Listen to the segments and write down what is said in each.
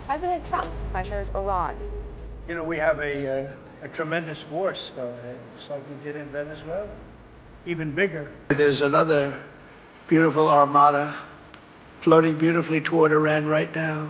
President Trump pressures Iran. You know, we have a tremendous force, just like we did in Venezuela, even bigger. There's another beautiful armada floating beautifully toward Iran right now.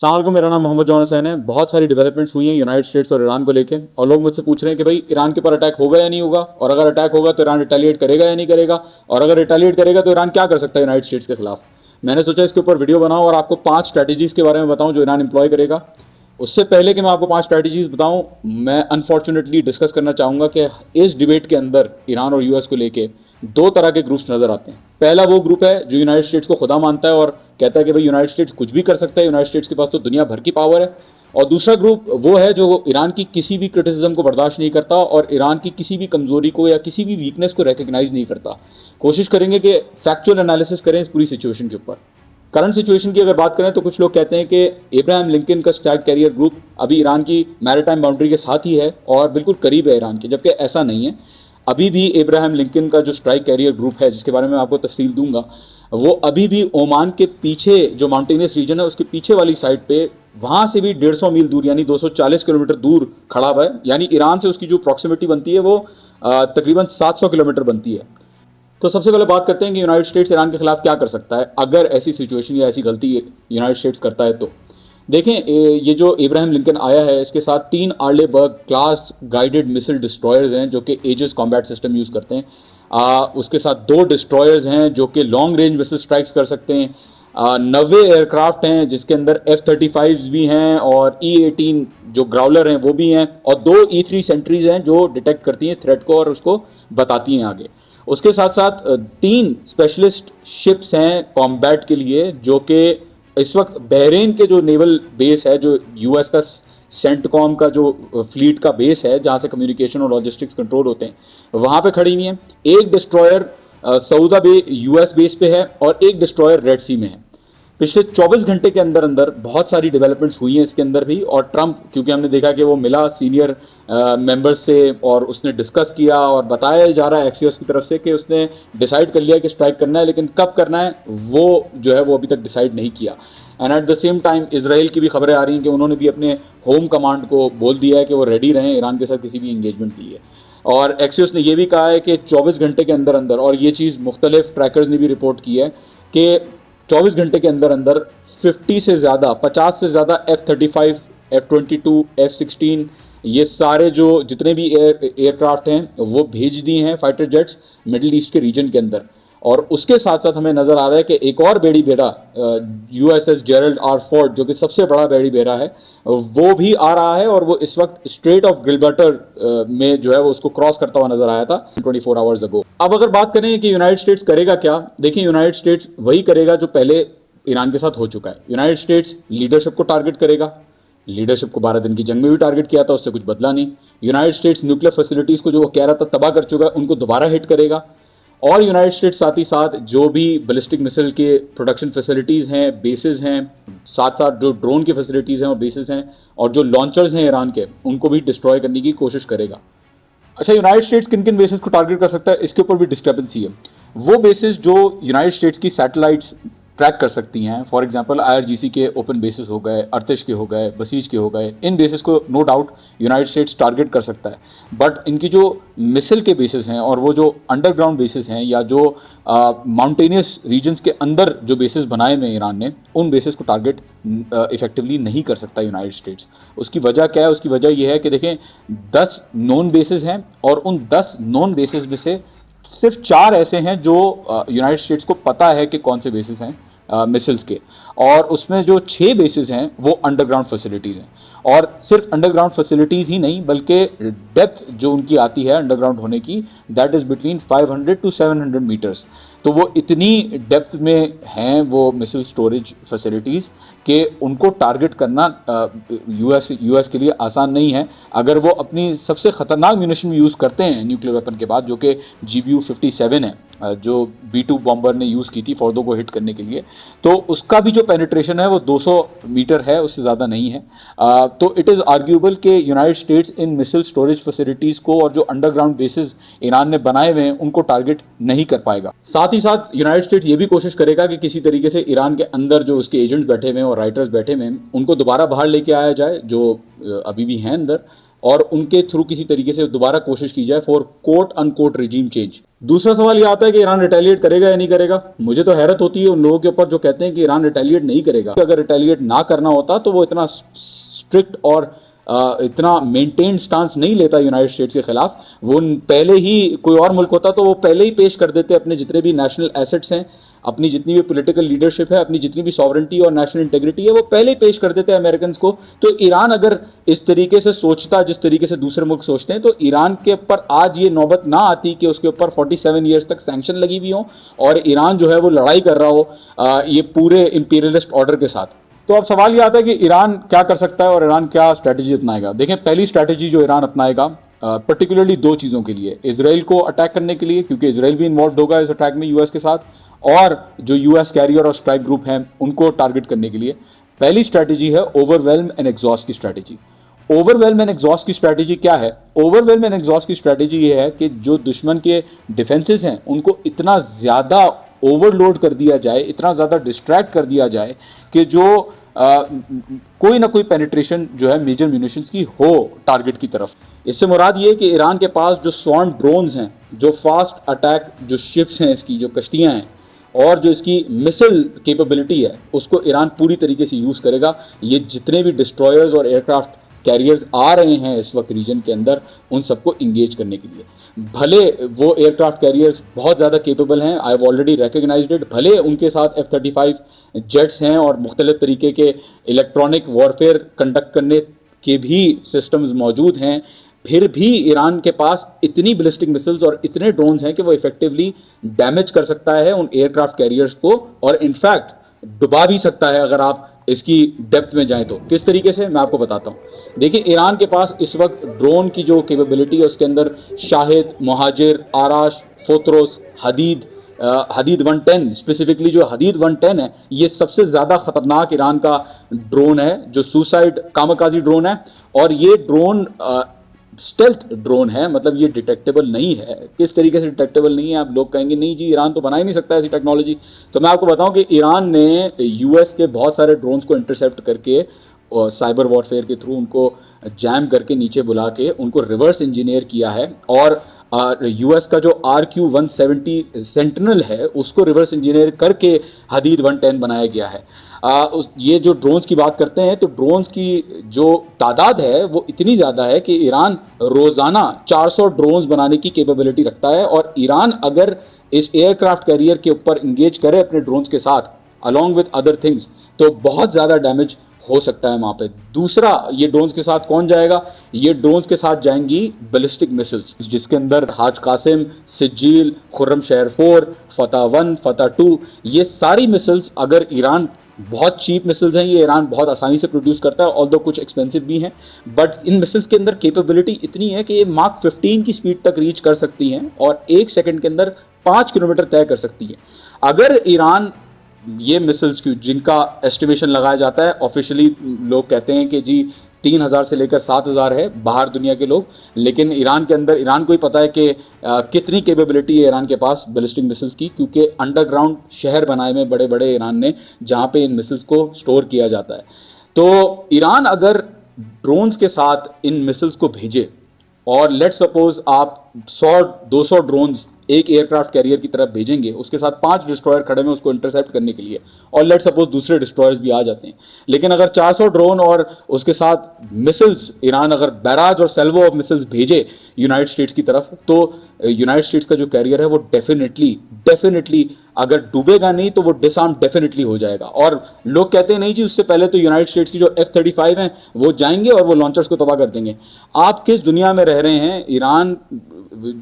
अस्सलाम, मेरा नाम Mohammad John Hussain है। बहुत सारी developments हुई हैं United states और Iran को लेके, और लोग मुझसे पूछ रहे हैं कि भाई ईरान के ऊपर अटैक होगा या नहीं होगा, और अगर अटैक होगा तो ईरान रिटेलिएट करेगा या नहीं करेगा, और अगर रिटेलिएट करेगा तो ईरान क्या कर सकता है यूनाइटेड स्टेट्स के खिलाफ। मैंने सोचा इसके ऊपर वीडियो बनाऊं और आपको 5 स्ट्रैटेजीज़ के बारे में बताऊं जो ईरान एम्प्लॉय करेगा। उससे पहले कि मैं आपको 5 स्ट्रैटेजीज़ बताऊं, मैं अनफॉर्चुनेटली डिस्कस करना चाहूँगा कि इस डिबेट के अंदर ईरान और यूएस को लेके 2 तरह के ग्रुप्स नज़र आते हैं। पहला वो ग्रुप है जो यूनाइटेड स्टेट्स को खुदा मानता है और कहता है कि भाई यूनाइटेड स्टेट्स कुछ भी कर सकता है, यूनाइटेड स्टेट्स के पास तो दुनिया भर की पावर है। और दूसरा ग्रुप वो है जो ईरान की किसी भी क्रिटिसिज्म को बर्दाश्त नहीं करता और ईरान की किसी भी कमज़ोरी को या किसी भी वीकनेस को रिकग्नाइज नहीं करता। कोशिश करेंगे कि फैक्चुअल एनालिसिस करें इस पूरी सिचुएशन के ऊपर। करंट सिचुएशन की अगर बात करें तो कुछ लोग कहते हैं कि अब्राहम लिंकन का स्ट्राइक कैरियर ग्रुप अभी ईरान की मैरीटाइम बाउंड्री के साथ ही है और बिल्कुल करीब है ईरान के, जबकि ऐसा नहीं है। अभी भी अब्राहम लिंकन का जो स्ट्राइक कैरियर ग्रुप है, जिसके बारे में आपको तफसील दूंगा, वो अभी भी ओमान के पीछे जो माउंटेनियस रीजन है उसके पीछे वाली साइड पे, वहाँ से भी 150 मील दूर यानी 240 किलोमीटर दूर खड़ा हुआ है। यानी ईरान से उसकी जो प्रॉक्सिमिटी बनती है वो तकरीबन 700 किलोमीटर बनती है। तो सबसे पहले बात करते हैं कि यूनाइटेड स्टेट्स ईरान के खिलाफ क्या कर सकता है अगर ऐसी सिचुएशन या ऐसी गलती यूनाइटेड स्टेट्स करता है। तो देखें, ये जो अब्राहम लिंकन आया है इसके साथ 3 आर्लेबर्ग क्लास गाइडेड मिसाइल डिस्ट्रॉयर्स हैं जो कि एजिस कॉम्बैट सिस्टम यूज़ करते हैं। उसके साथ 2 डिस्ट्रॉयर्स हैं जो कि लॉन्ग रेंज मिसाइल स्ट्राइक्स कर सकते हैं। 90 एयरक्राफ्ट हैं जिसके अंदर F-35 भी हैं और E-18 जो ग्राउलर हैं वो भी हैं, और 2 E-3 सेंट्रीज हैं जो डिटेक्ट करती हैं थ्रेट को और उसको बताती हैं आगे। उसके साथ साथ 3 स्पेशलिस्ट शिप्स हैं कॉम्बैट के लिए जो कि इस वक्त बहरीन के जो नेवल बेस है, जो यूएस का सेंटकॉम का जो फ्लीट का बेस है जहां से कम्युनिकेशन और लॉजिस्टिक्स कंट्रोल होते हैं, वहां पे खड़ी हुई है। एक डिस्ट्रॉयर सऊदा बे यूएस बेस पे है और एक डिस्ट्रॉयर रेड सी में है। पिछले 24 घंटे के अंदर अंदर बहुत सारी डेवलपमेंट्स हुई हैं इसके अंदर भी, और ट्रंप, क्योंकि हमने देखा कि वो मिला सीनियर मेंबर्स से और उसने डिस्कस किया और बताया जा रहा है एक्सियोस की तरफ से कि उसने डिसाइड कर लिया कि स्ट्राइक करना है, लेकिन कब करना है वो जो है वो अभी तक डिसाइड नहीं किया। And eight the same time Israel की भी खबरें आ रही हैं कि उन्होंने भी अपने होम कमांड को बोल दिया है कि वो रेडी रहें ईरान के साथ किसी भी इंगेजमेंट के लिए। और एक्सियोस ने यह भी कहा है कि 24 घंटे के अंदर अंदर, और ये चीज़ मुख्तलिफ ट्रैकर्स ने भी रिपोर्ट की है कि 24 घंटे के अंदर अंदर 50 से ज़्यादा F-35, F-22, F-16, ये सारे जो जितने भी एयरक्राफ्ट हैं वो भेज दिए हैं फाइटर जेट्स मिडिल ईस्ट के रीजन के अंदर। और उसके साथ साथ हमें नज़र आ रहा है कि एक और बेड़ी बेड़ा USS जेरल्ड आर फोर्ड, जो कि सबसे बड़ा बेड़ी बेड़ा है, वो भी आ रहा है और वो इस वक्त स्ट्रेट ऑफ गिलबर्टर में जो है वो उसको क्रॉस करता हुआ नजर आया था 24 आवर्स अगो। अब अगर बात करें कि यूनाइटेड स्टेट्स करेगा क्या, देखिए यूनाइटेड स्टेट्स वही करेगा जो पहले ईरान के साथ हो चुका है। यूनाइटेड स्टेट्स लीडरशिप को टारगेट करेगा। लीडरशिप को 12 दिन की जंग में भी टारगेट किया था, उससे कुछ बदला नहीं। यूनाइटेड स्टेट्स न्यूक्लियर फैसिलिटीज़ को जो वो कह रहा था तबाह कर चुका है, उनको दोबारा हिट करेगा। और यूनाइटेड स्टेट्स साथ ही साथ जो भी बैलिस्टिक मिसाइल के प्रोडक्शन फैसिलिटीज़ हैं, बेसिस हैं, साथ साथ जो ड्रोन की फैसिलिटीज़ हैं और बेसिस हैं, और जो लॉन्चर्स हैं ईरान के, उनको भी डिस्ट्रॉय करने की कोशिश करेगा। अच्छा, यूनाइटेड स्टेट्स किन किन बेसिस को टारगेट कर सकता है, इसके ऊपर भी डिस्क्रिपेंसी है। वो बेसिस जो यूनाइटेड स्टेट्स की सैटेलाइट्स ट्रैक कर सकती हैं, फॉर एग्जांपल IRGC के ओपन बेसिस हो गए, अर्तिश के हो गए, बसीज के हो गए, इन बेसिस को no doubt United States target कर सकता है। बट इनकी जो मिसाइल के बेसिस हैं और वो जो अंडरग्राउंड बेसिस हैं या जो माउंटेनियस रीजन्स के अंदर जो बेसिस बनाए हुए ईरान ने, उन बेसिस को टारगेट इफेक्टिवली नहीं कर सकता यूनाइटेड स्टेट्स। उसकी वजह क्या है? उसकी वजह यह है कि देखें 10 नॉन बेसिस हैं और उन 10 नॉन बेसिस में से सिर्फ 4 ऐसे हैं जो यूनाइटेड स्टेट्स को पता है कि कौन से बेसिस हैं मिसाइल्स के, और उसमें जो 6 बेसिस हैं वो अंडरग्राउंड फैसिलिटीज़ हैं। और सिर्फ अंडरग्राउंड फैसिलिटीज़ ही नहीं बल्कि डेप्थ जो उनकी आती है अंडरग्राउंड होने की, that is between 500 to 700 metres. तो वो इतनी डेप्थ में हैं वो मिसाइल स्टोरेज फैसिलिटीज़ कि उनको टारगेट करना यूएस के लिए आसान नहीं है। अगर वो अपनी सबसे ख़तरनाक म्यूनिशन यूज़ करते हैं न्यूक्लियर वेपन के बाद, जो कि GBU-57 है, जो B-2 बॉम्बर ने यूज़ की थी फौदों को हिट करने के लिए, तो उसका भी जो पेनिट्रेशन है वो 200 मीटर है, उससे ज़्यादा नहीं है। तो इट इज़ आर्ग्यूबल कि United states in missile storage facilities को और जो अंडरग्राउंड बेसिस ईरान ने बनाए हुए हैं उनको टारगेट नहीं कर पाएगा। साथ ही साथ यूनाइटेड स्टेट्स ये भी कोशिश करेगा कि किसी तरीके से ईरान के अंदर जो उसके एजेंट्स बैठे हुए हैं और राइटर्स बैठे हुए हैं उनको दोबारा बाहर लेके आया जाए, जो अभी भी हैं अंदर, और उनके थ्रू किसी तरीके से दोबारा कोशिश की जाए for quote unquote regime change. दूसरा सवाल ये आता है कि ईरान रिटेलिएट करेगा या नहीं करेगा। मुझे तो हैरत होती है उन लोगों के ऊपर जो कहते हैं कि ईरान रिटेलिएट नहीं करेगा। अगर रिटेलिएट ना करना होता तो वो इतना स्ट्रिक्ट और इतना मेंटेन स्टांस नहीं लेता यूनाइटेड स्टेट्स के खिलाफ। वो पहले ही कोई और मुल्क होता तो वो पहले ही पेश कर देते अपने जितने भी नेशनल एसेट्स हैं, अपनी जितनी भी पॉलिटिकल लीडरशिप है, अपनी जितनी भी सॉवरेंटी और नेशनल इंटेग्रिटी है, वो पहले ही पेश कर देते हैं अमेरिकन को। तो ईरान अगर इस तरीके से सोचता जिस तरीके से दूसरे मुल्क सोचते हैं, तो ईरान के ऊपर आज ये नौबत ना आती कि उसके ऊपर 47 ईयर्स तक सैंक्शन लगी हुई हो और ईरान जो है वो लड़ाई कर रहा हो ये पूरे इंपीरियलिस्ट ऑर्डर के साथ। तो अब सवाल ये आता है कि ईरान क्या कर सकता है और ईरान क्या स्ट्रैटेजी अपनाएगा। देखें, पहली स्ट्रैटेजी जो ईरान अपनाएगा पर्टिकुलरली दो चीज़ों के लिए, इसराइल को अटैक करने के लिए, क्योंकि इसराइल भी इन्वॉल्व होगा इस अटैक में यूएस के साथ, और जो यूएस कैरियर और स्ट्राइक ग्रुप हैं उनको टारगेट करने के लिए। पहली स्ट्रैटेजी है ओवरवेल्म एंड एग्जॉस्ट की स्ट्रैटेजी। ओवरवेल्म एंड एग्जॉस्ट की स्ट्रैटेजी क्या है? ओवरवेल्म एंड एग्जॉस्ट की स्ट्रैटेजी ये है कि जो दुश्मन के डिफेंसेस हैं उनको इतना ज़्यादा ओवरलोड कर दिया जाए, इतना ज़्यादा डिस्ट्रैक्ट कर दिया जाए कि जो कोई ना कोई पेनिट्रेशन जो है मेजर म्यूनिशंस की हो टारगेट की तरफ। इससे मुराद ये है कि ईरान के पास जो स्वॉर्म ड्रोन्स हैं, जो फास्ट अटैक जो शिप्स हैं, इसकी जो कश्तियाँ हैं, और जो इसकी मिसाइल कैपेबिलिटी है, उसको ईरान पूरी तरीके से यूज़ करेगा। ये जितने भी डिस्ट्रॉयर्स और एयरक्राफ्ट कैरियर्स आ रहे हैं इस वक्त रीजन के अंदर, उन सबको इंगेज करने के लिए। भले वो एयरक्राफ्ट कैरियर्स बहुत ज़्यादा केपेबल हैं, I have already recognised it, भले उनके साथ F-35 जेट्स हैं और मुख्तलिफ तरीके के इलेक्ट्रॉनिक वॉरफेयर कंडक्ट करने के भी सिस्टम्स मौजूद हैं, फिर भी ईरान के पास इतनी बैलिस्टिक मिसाइल्स और इतने ड्रोन्स हैं कि वो इफेक्टिवली डैमेज कर सकता है उन एयरक्राफ्ट कैरियर्स को, और इनफैक्ट डुबा भी सकता है अगर आप इसकी डेप्थ में जाएं तो। किस तरीके से, मैं आपको बताता हूँ। देखिए, ईरान के पास इस वक्त ड्रोन की जो कैपेबिलिटी है उसके अंदर शाहिद, मुहाजिर, आराश, फोत्रोस, हदीद 110, स्पेसिफिकली जो हदीद 110 है, ये सबसे ज़्यादा ख़तरनाक ईरान का ड्रोन है, जो सुसाइड कामकाजी ड्रोन है। और ये ड्रोन स्टेल्थ ड्रोन है, मतलब ये डिटेक्टेबल नहीं है। किस तरीके से डिटेक्टेबल नहीं है? आप लोग कहेंगे नहीं जी ईरान तो बना ही नहीं सकता ऐसी टेक्नोलॉजी। तो मैं आपको बताऊं कि ईरान ने यूएस के बहुत सारे ड्रोन्स को इंटरसेप्ट करके और साइबर वॉरफेयर के थ्रू उनको जैम करके नीचे बुला के उनको रिवर्स इंजीनियर किया है, और यूएस का जो RQ-170 सेंटिनल है उसको रिवर्स इंजीनियर करके हदीद 110 बनाया गया है। ये जो ड्रोन्स की बात करते हैं, तो ड्रोन्स की जो तादाद है वो इतनी ज़्यादा है कि ईरान रोज़ाना 400 ड्रोन्स बनाने की कैपेबिलिटी रखता है। और ईरान अगर इस एयरक्राफ्ट कैरियर के ऊपर इंगेज करे अपने ड्रोन्स के साथ अलॉन्ग विद अदर थिंग्स, तो बहुत ज़्यादा डैमेज हो सकता है वहाँ पे। दूसरा, ये ड्रोन्स के साथ कौन जाएगा? ये ड्रोन्स के साथ जाएंगी बैलिस्टिक मिसाइल्स, जिसके अंदर हाज कासिम, सिज्जील, खुर्रम शहर 4, फतह 1, फतह 2, ये सारी मिसाइल्स, अगर ईरान बहुत चीप मिसाइल्स हैं, ये ईरान बहुत आसानी से प्रोड्यूस करता है, ऑल्दो कुछ एक्सपेंसिव भी हैं, बट इन मिसाइल्स के अंदर कैपेबिलिटी इतनी है कि ये माक 15 की स्पीड तक रीच कर सकती हैं और 1 सेकंड के अंदर 5 किलोमीटर तय कर सकती है। अगर ईरान ये मिसाइल्स की, जिनका एस्टिमेशन लगाया जाता है, ऑफिशियली लोग कहते हैं कि जी 3000 से लेकर 7000 है बाहर दुनिया के लोग, लेकिन ईरान के अंदर ईरान को ही पता है कि कितनी कैपेबिलिटी है ईरान के पास बैलिस्टिक मिसाइल्स की, क्योंकि अंडरग्राउंड शहर बनाए में बड़े बड़े ईरान ने, जहाँ पे इन मिसाइल्स को स्टोर किया जाता है। तो ईरान अगर ड्रोन्स के साथ इन मिसाइल्स को भेजे, और लेट्स सपोज आप 100-200 ड्रोन्स एक एयरक्राफ्ट कैरियर की तरफ भेजेंगे, उसके साथ 5 डिस्ट्रॉयर खड़े में उसको इंटरसेप्ट करने के लिए, और लेट सपोज दूसरे डिस्ट्रॉयर्स भी आ जाते हैं, लेकिन अगर 400 ड्रोन और उसके साथ मिसिल्स ईरान अगर बैराज और सेल्वो ऑफ मिसिल्स भेजे यूनाइटेड स्टेट्स की तरफ, तो यूनाइटेड स्टेट्स का जो कैरियर है वो डेफिनेटली अगर डूबेगा नहीं तो वो डिसआर्म डेफिनेटली हो जाएगा। और लोग कहते हैं नहीं जी, उससे पहले तो यूनाइटेड स्टेट्स की जो F-35 हैं वो जाएंगे और वो लॉन्चर्स को तबाह कर देंगे। आप किस दुनिया में रह रहे हैं? ईरान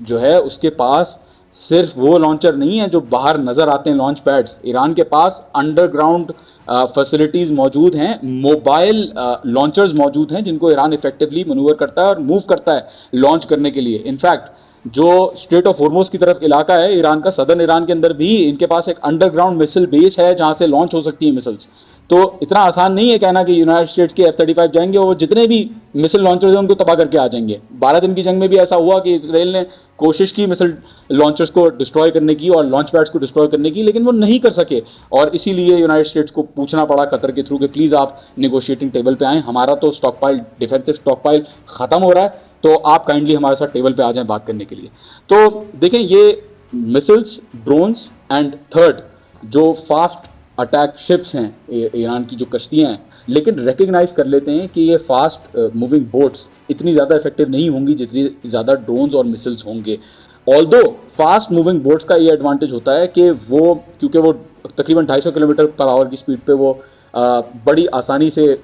जो है उसके पास सिर्फ वो लॉन्चर नहीं है जो बाहर नजर आते हैं लॉन्च पैड्स, ईरान के पास अंडरग्राउंड फैसिलिटीज मौजूद हैं, मोबाइल लॉन्चर्स मौजूद हैं जिनको ईरान इफेक्टिवली मनूवर करता है और मूव करता है लॉन्च करने के लिए। इनफैक्ट जो स्ट्रेट ऑफ हॉर्मुज़ की तरफ इलाका है ईरान का, सदर्न ईरान के अंदर भी इनके पास एक अंडरग्राउंड मिसाइल बेस है जहां से लॉन्च हो सकती है मिसाइल्स। तो इतना आसान नहीं है कहना कि यूनाइटेड स्टेट्स के F-35 जाएंगे और जितने भी मिसाइल लॉन्चर्स हैं उनको तबाह करके आ जाएंगे। 12 दिन की जंग में भी ऐसा हुआ कि इसराइल ने कोशिश की मिसाइल लॉन्चर्स को डिस्ट्रॉय करने की और लॉन्च पैड्स को डिस्ट्रॉय करने की, लेकिन वो नहीं कर सके, और इसीलिए यूनाइटेड स्टेट्स को पूछना पड़ा कतर के थ्रू कि प्लीज़ आप नेगोशिएटिंग टेबल पे आएँ, हमारा तो stock pile, defensive stock pile ख़त्म हो रहा है, तो आप काइंडली हमारे साथ टेबल पे आ जाएं बात करने के लिए। तो देखें, ये मिसिल्स, ड्रोन्स एंड थर्ड जो फास्ट अटैक शिप्स हैं ईरान की, जो कश्तियाँ हैं, लेकिन रिकग्नाइज कर लेते हैं कि ये फास्ट मूविंग बोट्स इतनी ज़्यादा इफेक्टिव नहीं होंगी जितनी ज़्यादा ड्रोन्स और मिसिल्स होंगे। ऑल्दो फास्ट मूविंग बोट्स का ये एडवांटेज होता है कि वो, क्योंकि वो तकरीबन 250 किलोमीटर पर आवर की स्पीड पे वो बड़ी आसानी से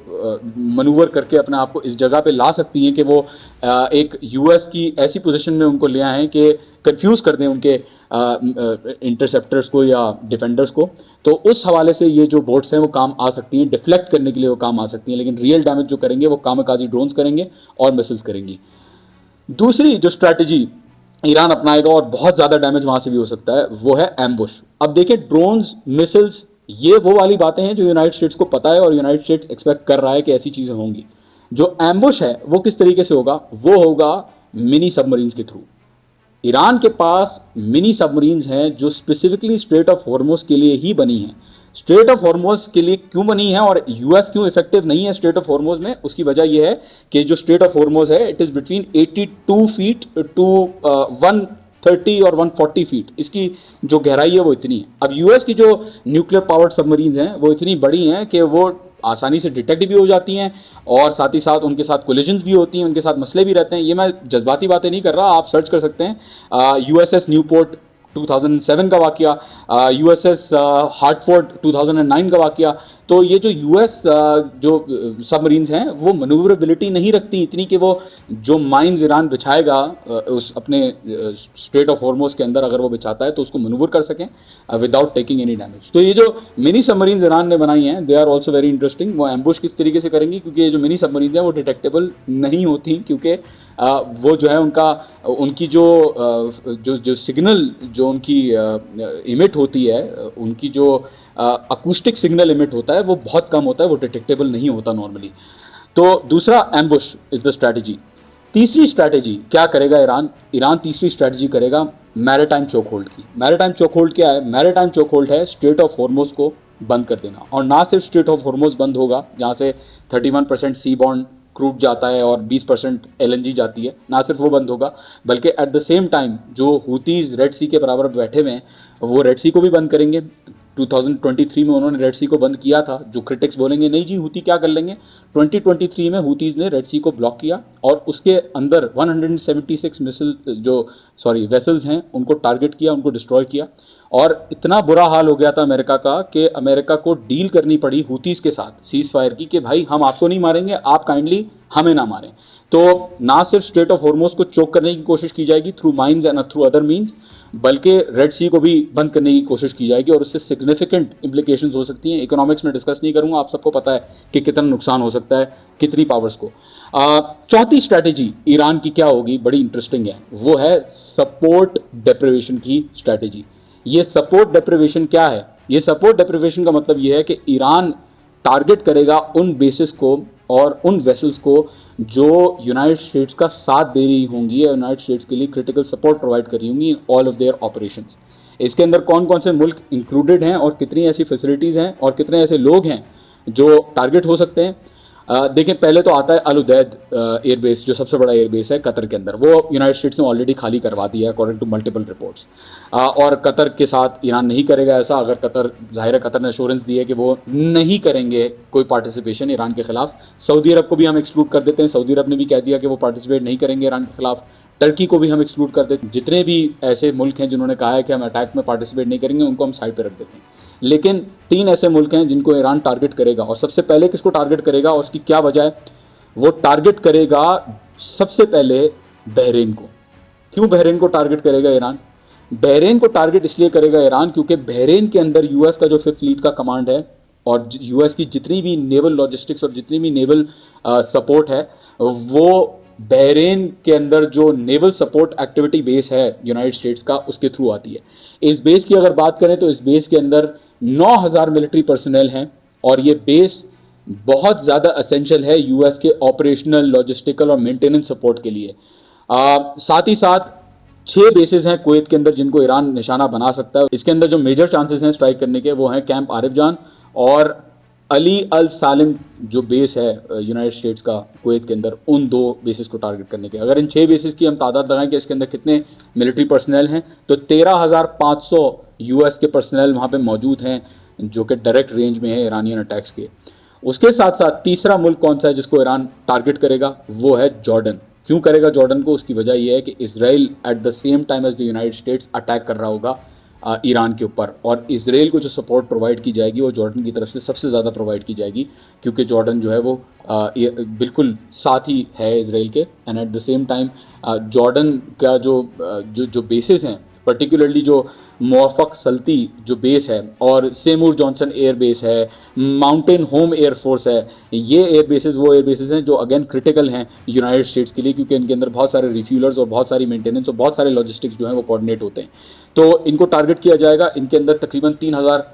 मनूवर करके अपने आप को इस जगह पे ला सकती हैं कि वो एक यूएस की ऐसी पोजीशन में उनको ले आएँ कि कंफ्यूज कर दें उनके इंटरसेप्टर्स को या डिफेंडर्स को। तो उस हवाले से ये जो बोट्स हैं वो काम आ सकती हैं, डिफ्लेक्ट करने के लिए वो काम आ सकती हैं, लेकिन रियल डैमेज जो करेंगे वो कामकाजी ड्रोन्स करेंगे और मिसिल्स करेंगी। दूसरी जो स्ट्रैटेजी ईरान अपनाएगा और बहुत ज़्यादा डैमेज वहाँ से भी हो सकता है वो है एम्बुश। अब देखिए, ड्रोन्स, मिसिल्स, ये वो वाली बातें हैं जो यूनाइटेड स्टेट्स को पता है और यूनाइटेड स्टेट्स एक्सपेक्ट कर रहा है कि ऐसी चीज़ें होंगी। जो एम्बुश है वो किस तरीके से होगा? वो होगा मिनी सबमरीन्स के थ्रू। ईरान के पास मिनी सबमरीन्स हैं जो स्पेसिफिकली स्ट्रेट ऑफ हॉर्मुज़ के लिए ही बनी हैं। स्ट्रेट ऑफ हॉर्मुज़ के लिए क्यों बनी है और यूएस क्यों इफेक्टिव नहीं है स्ट्रेट ऑफ हॉर्मुज़ में? उसकी वजह यह है कि जो स्ट्रेट ऑफ हॉर्मुज़ है, it is between 82 feet to 130 और 140 फीट, इसकी जो गहराई है वो इतनी है। अब यूएस की जो न्यूक्लियर पावर्ड सबमरीन्स हैं वो इतनी बड़ी हैं कि वो आसानी से डिटेक्ट भी हो जाती हैं और साथ ही साथ उनके साथ कोलिजन्स भी होती हैं, उनके साथ मसले भी रहते हैं। ये मैं जज्बाती बातें नहीं कर रहा, आप सर्च कर सकते हैं। यूएसएस न्यूपोर्ट 2007 का वाकया, यूएसएस हार्टफोर्ड 2009 का वाकया। तो ये जो यूएस जो सबमरीन्स हैं वो मनूवरेबिलिटी नहीं रखती इतनी कि वो जो माइंस ईरान बिछाएगा उस अपने स्ट्रेट ऑफ हॉर्मुज़ के अंदर, अगर वो बिछाता है तो उसको मनूवर कर सकें विदाउट टेकिंग एनी डैमेज। तो ये जो मिनी सबमरीन्स ईरान ने बनाई हैं, they are also very interesting. वो एम्बुश किस तरीके से करेंगी, क्योंकि ये जो मिनी सबमरीन्स हैं वो डिटेक्टेबल नहीं होती, क्योंकि वो जो है उनकी जो सिग्नल जो उनकी इमिट होती है, उनकी जो अकूस्टिक सिग्नल इमिट होता है वो बहुत कम होता है, वो डिटेक्टेबल नहीं होता नॉर्मली। तो दूसरा एम्बुश इज द स्ट्रैटेजी। तीसरी स्ट्रैटेजी क्या करेगा ईरान? ईरान तीसरी स्ट्रैटेजी करेगा मैरीटाइम चोक होल्ड की। मैरीटाइम चोक होल्ड क्या है? मैरीटाइम चोक होल्ड है स्ट्रेट ऑफ हॉर्मुज़ को बंद कर देना, और ना सिर्फ स्ट्रेट ऑफ हॉर्मुज़ बंद होगा जहाँ से 31% सी बॉन्ड क्रूड जाता है और 20% LNG जाती है, ना सिर्फ वो बंद होगा, बल्कि एट द सेम टाइम जो हुतीज़ रेड सी के बराबर बैठे हुए हैं वो रेड सी को भी बंद करेंगे। 2023 में उन्होंने रेड सी को बंद किया था। जो क्रिटिक्स बोलेंगे नहीं जी हुती क्या कर लेंगे, 2023 में हुतीज़ ने रेड सी को ब्लॉक किया और उसके अंदर 176 वेसल्स हैं उनको टारगेट किया, उनको डिस्ट्रॉय किया, और इतना बुरा हाल हो गया था अमेरिका का कि अमेरिका को डील करनी पड़ी हुतीज़ के साथ सीज़ फायर की कि भाई हम आपको नहीं मारेंगे, आप काइंडली हमें ना मारें। तो ना सिर्फ स्ट्रेट ऑफ हॉर्मुज़ को चोक करने की कोशिश की जाएगी through mines and through other means, बल्कि रेड सी को भी बंद करने की कोशिश की जाएगी, और उससे सिग्निफिकेंट इम्प्लीकेशंस हो सकती हैं। इकोनॉमिक्स में डिस्कस नहीं करूंगा, आप सबको पता है कि कितना नुकसान हो सकता है कितनी पावर्स को। चौथी स्ट्रैटेजी ईरान की क्या होगी, बड़ी इंटरेस्टिंग है, वो है सपोर्ट डेप्रिवेशन की स्ट्रैटेजी। ये सपोर्ट डेप्रिवेशन क्या है? ये सपोर्ट डेप्रिवेशन का मतलब ये है कि ईरान टारगेट करेगा उन बेसिस को और उन वेसल्स को जो यूनाइटेड स्टेट्स का साथ दे रही होंगी या यूनाइटेड स्टेट्स के लिए क्रिटिकल सपोर्ट प्रोवाइड कर रही होंगी in all of their operations. इसके अंदर कौन कौन से मुल्क इंक्लूडेड हैं और कितनी ऐसी फैसिलिटीज़ हैं और कितने ऐसे लोग हैं जो टारगेट हो सकते हैं। देखिए पहले तो आता है अल उदैद एयरबेस, जो सबसे बड़ा एयरबेस है कतर के अंदर, वो यूनाइटेड स्टेट्स ने ऑलरेडी खाली करवा दिया है अकॉर्डिंग टू मल्टीपल रिपोर्ट्स। और कतर के साथ ईरान नहीं करेगा ऐसा। अगर कतर, जाहिर है कतर ने एश्योरेंस दी है कि वो नहीं करेंगे कोई पार्टिसिपेशन ईरान के खिलाफ। सऊदी अरब को भी हम एक्सक्लूड कर देते हैं, सऊदी अरब ने भी कह दिया कि वो पार्टिसिपेट नहीं करेंगे ईरान के खिलाफ। टर्की को भी हम एक्सक्लूड कर देते हैं। जितने भी ऐसे मुल्क हैं जिन्होंने कहा है कि हम अटैक में पार्टिसिपेट नहीं करेंगे, उनको हम साइड पर रख देते हैं। लेकिन 3 ऐसे मुल्क हैं जिनको ईरान टारगेट करेगा, और सबसे पहले किसको टारगेट करेगा और उसकी क्या वजह है? वो टारगेट करेगा सबसे पहले बहरीन को। क्यों बहरीन को टारगेट करेगा ईरान? बहरीन को टारगेट इसलिए करेगा ईरान क्योंकि बहरीन के अंदर यूएस का जो 5th फ्लीट का कमांड है और यूएस की जितनी भी नेवल लॉजिस्टिक्स और जितनी भी नेवल सपोर्ट है, वो बहरीन के अंदर जो नेवल सपोर्ट एक्टिविटी बेस है यूनाइटेड स्टेट्स का, उसके थ्रू आती है। इस बेस की अगर बात करें तो इस बेस के अंदर 9000 मिलिट्री पर्सनल हैं, और ये बेस बहुत ज़्यादा असेंशियल है यूएस के ऑपरेशनल, लॉजिस्टिकल और मेंटेनेंस सपोर्ट के लिए। साथ ही साथ 6 बेसेस हैं कुवैत के अंदर जिनको ईरान निशाना बना सकता है। इसके अंदर जो मेजर चांसेस हैं स्ट्राइक करने के, वो हैं कैंप आरिफ जान और अली अल सालिम जो बेस है यूनाइटेड स्टेट्स का कुवैत के अंदर, उन 2 बेसिस को टारगेट करने के। अगर इन 6 बेसिस की हम तादाद लगाएं कि इसके अंदर कितने मिलिट्री पर्सनल हैं, तो 13,500 यूएस के पर्सनल वहाँ पे मौजूद हैं जो कि डायरेक्ट रेंज में है ईरानियन अटैक्स के। उसके साथ साथ तीसरा मुल्क कौन सा है जिसको ईरान टारगेट करेगा? वो है जॉर्डन। क्यों करेगा जॉर्डन को? उसकी वजह यह है कि Israel at the same time as the United States attack कर रहा होगा ईरान के ऊपर, और इसराइल को जो सपोर्ट प्रोवाइड की जाएगी वो जॉर्डन की तरफ से सबसे ज़्यादा प्रोवाइड की जाएगी, क्योंकि जॉर्डन जो है वो बिल्कुल साथ ही है इसराइल के। And eight the same time Jordan का जो बेसिस हैं, पर्टिकुलरली जो मुआफ़क़ सल्ती जो बेस है और सेमूर जॉनसन एयर बेस है, माउंटेन होम एयर फोर्स है, ये एयर बेसेस वो एयर बेसेस हैं जो अगेन क्रिटिकल हैं यूनाइटेड स्टेट्स के लिए, क्योंकि इनके अंदर बहुत सारे रिफ्यूलर्स और बहुत सारी मेंटेनेंस और बहुत सारे लॉजिस्टिक्स जो हैं वो कोऑर्डिनेट होते हैं। तो इनको टारगेट किया जाएगा। इनके अंदर तकरीबन 3000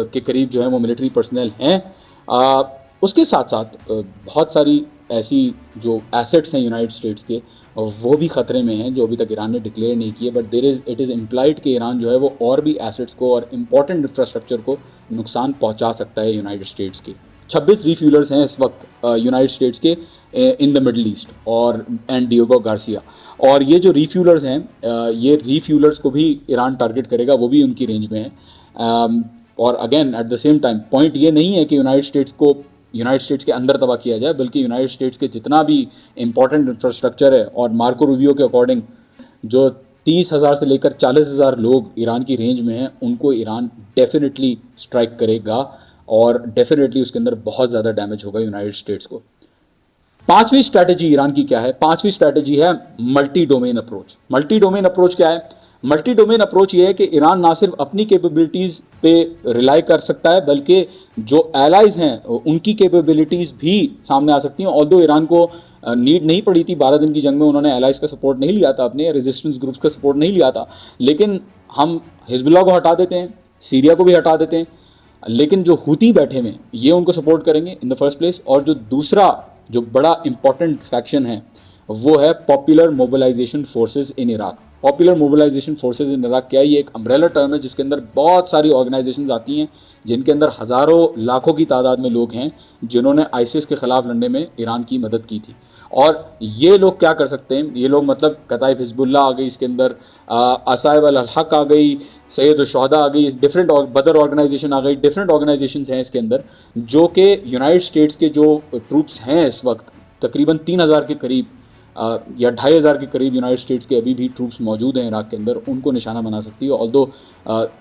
के करीब जो है वो मिलिट्री पर्सनल हैं। उसके साथ साथ बहुत सारी ऐसी जो एसेट्स हैं यूनाइटेड स्टेट्स के, वो भी ख़तरे में हैं जो अभी तक ईरान ने डिक्लेयर नहीं किए, बट इट इज़ इम्प्लाइड कि ईरान जो है वो और भी एसेट्स को और इम्पॉर्टेंट इंफ्रास्ट्रक्चर को नुकसान पहुंचा सकता है यूनाइटेड स्टेट्स के। 26 रीफ्यूलर्स हैं इस वक्त यूनाइटेड स्टेट्स के इन द मिडल ईस्ट और एंड डिएगो गार्सिया, और ये जो रीफ्यूलर्स हैं ये रीफ्यूलर्स को भी ईरान टारगेट करेगा, वो भी उनकी रेंज में है। और again eight the same time point ये नहीं है कि यूनाइटेड स्टेट्स को यूनाइटेड स्टेट्स के अंदर तबाह किया जाए, बल्कि यूनाइटेड स्टेट्स के जितना भी इंपॉर्टेंट इंफ्रास्ट्रक्चर है, और मार्को रूबियो के अकॉर्डिंग जो 30,000 से लेकर 40,000 लोग ईरान की रेंज में हैं, उनको ईरान डेफिनेटली स्ट्राइक करेगा और डेफिनेटली उसके अंदर बहुत ज़्यादा डैमेज होगा यूनाइटेड स्टेट्स को। 5वीं स्ट्रैटेजी ईरान की क्या है? 5वीं स्ट्रैटेजी है multi domain approach. Multi domain approach क्या है? मल्टी डोमेन अप्रोच ये है कि ईरान ना सिर्फ अपनी कैपेबिलिटीज़ पे रिलाई कर सकता है, बल्कि जो एलाइज हैं उनकी कैपेबिलिटीज़ भी सामने आ सकती हैं। ऑल्दो ईरान को नीड नहीं पड़ी थी 12 दिन की जंग में, उन्होंने एलाइज का सपोर्ट नहीं लिया था, अपने रेजिस्टेंस ग्रुप्स का सपोर्ट नहीं लिया था, लेकिन हम हिजबुल्लाह को हटा देते हैं, सीरिया को भी हटा देते हैं, लेकिन जो हुती बैठे हुए ये उनको सपोर्ट करेंगे इन द फर्स्ट प्लेस। और जो दूसरा जो बड़ा इंपॉर्टेंट फैक्शन है वो है popular mobilisation forces in Iraq. Popular mobilisation forces in Iraq क्या है? ये एक अम्ब्रेला टर्म है जिसके अंदर बहुत सारी ऑर्गेनाइजेशंस आती हैं, जिनके अंदर हज़ारों लाखों की तादाद में लोग हैं जिन्होंने आईसिस के ख़िलाफ़ लड़ने में ईरान की मदद की थी। और ये लोग क्या कर सकते हैं? ये लोग मतलब कताइब हिजबुल्लाह आ गई, इसके अंदर असाइब अल हक आ गई, सैयद शहदा आ गई, डिफरेंट बदर ऑर्गेनाइजेशन आ गई, डिफरेंट ऑर्गेनाइजेशंस हैं इसके अंदर, जो कि यूनाइटेड स्टेट्स के जो ट्रूप्स हैं इस वक्त तकरीबन 3000 के करीब या 2500 के करीब यूनाइटेड स्टेट्स के अभी भी ट्रूप्स मौजूद हैं इराक के अंदर, उनको निशाना बना सकती है। ऑल्दो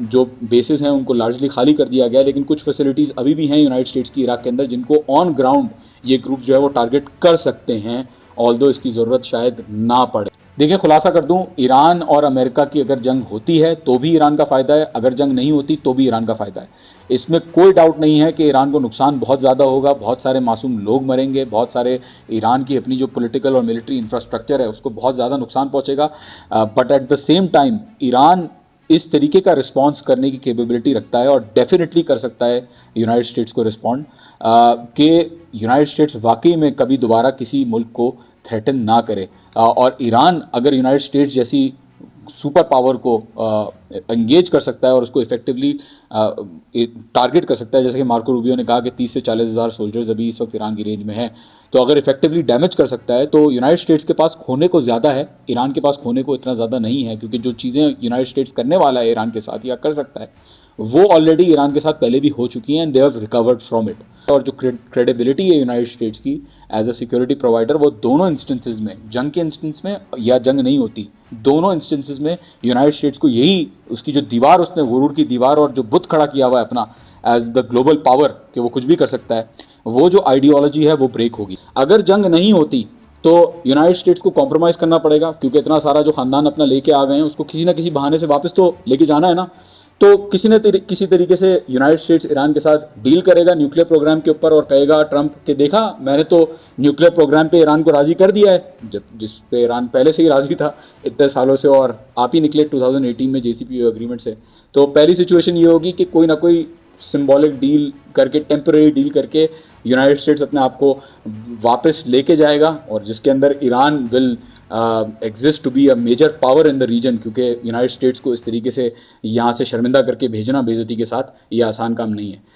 जो बेसिस हैं उनको लार्जली खाली कर दिया गया, लेकिन कुछ फैसिलिटीज़ अभी भी हैं यूनाइटेड स्टेट्स की इराक के अंदर जिनको ऑन ग्राउंड ये ग्रुप जो है वो टारगेट कर सकते हैं, ऑल्दो इसकी ज़रूरत शायद ना पड़े। देखिए खुलासा कर दूं, ईरान और अमेरिका की अगर जंग होती है तो भी ईरान का फ़ायदा है, अगर जंग नहीं होती तो भी ईरान का फ़ायदा है। इसमें कोई डाउट नहीं है कि ईरान को नुकसान बहुत ज़्यादा होगा, बहुत सारे मासूम लोग मरेंगे, बहुत सारे ईरान की अपनी जो पॉलिटिकल और मिलिट्री इंफ्रास्ट्रक्चर है उसको बहुत ज़्यादा नुकसान पहुँचेगा। But at the same time Iran इस तरीके का रिस्पॉन्स करने की कैपेबिलिटी रखता है और डेफिनेटली कर सकता है यूनाइटेड स्टेट्स को रिस्पॉन्ड, कि यूनाइटेड स्टेट्स वाकई में कभी दोबारा किसी मुल्क को थ्रेटन ना करे। और ईरान अगर यूनाइटेड स्टेट्स जैसी सुपर पावर को एंगेज कर सकता है और उसको इफेक्टिवली टारगेट कर सकता है। जैसे कि मार्को रूबियो ने कहा कि 30 से 40 हज़ार सोल्जर्स अभी इस वक्त ईरान की रेंज में है, तो अगर इफेक्टिवली डैमेज कर सकता है तो यूनाइटेड स्टेट्स के पास खोने को ज़्यादा है, ईरान के पास खोने को इतना ज़्यादा नहीं है, क्योंकि जो चीज़ें यूनाइटेड स्टेट्स करने वाला है ईरान के साथ या कर सकता है वो ऑलरेडी ईरान के साथ पहले भी हो चुकी हैं and they have recovered from it. और जो क्रेडिबिलिटी है यूनाइटेड स्टेट्स की एज अ सिक्योरिटी प्रोवाइडर, वो दोनों इंस्टेंसेस में, जंग के इंस्टेंस में या जंग नहीं होती, दोनों इंस्टेंसेस में यूनाइटेड स्टेट्स को यही उसकी जो दीवार, उसने गुरूर की दीवार और जो बुत खड़ा किया हुआ है अपना एज द ग्लोबल पावर कि वो कुछ भी कर सकता है, वो जो आइडियोलॉजी है वो ब्रेक होगी। अगर जंग नहीं होती तो यूनाइटेड स्टेट्स को कॉम्प्रोमाइज़ करना पड़ेगा, क्योंकि इतना सारा जो खानदान अपना लेके आ गए हैं उसको किसी ना किसी बहाने से वापस तो लेके जाना है ना। तो किसी तरीके से यूनाइटेड स्टेट्स ईरान के साथ डील करेगा न्यूक्लियर प्रोग्राम के ऊपर और कहेगा ट्रंप के देखा मैंने तो न्यूक्लियर प्रोग्राम पे ईरान को राज़ी कर दिया है, जब जिस पे ईरान पहले से ही राज़ी था इतने सालों से, और आप ही निकले 2018 में JCPOA एग्रीमेंट से। तो पहली सिचुएशन ये होगी कि कोई ना कोई सिंबॉलिक डील करके, टेम्परेरी डील करके यूनाइटेड स्टेट्स अपने आप को वापस लेके जाएगा, और जिसके अंदर Iran will exist to be a major power in the region, क्योंकि यूनाइटेड स्टेट्स को इस तरीके से यहाँ से शर्मिंदा करके भेजना बेइज्जती के साथ ये आसान काम नहीं है।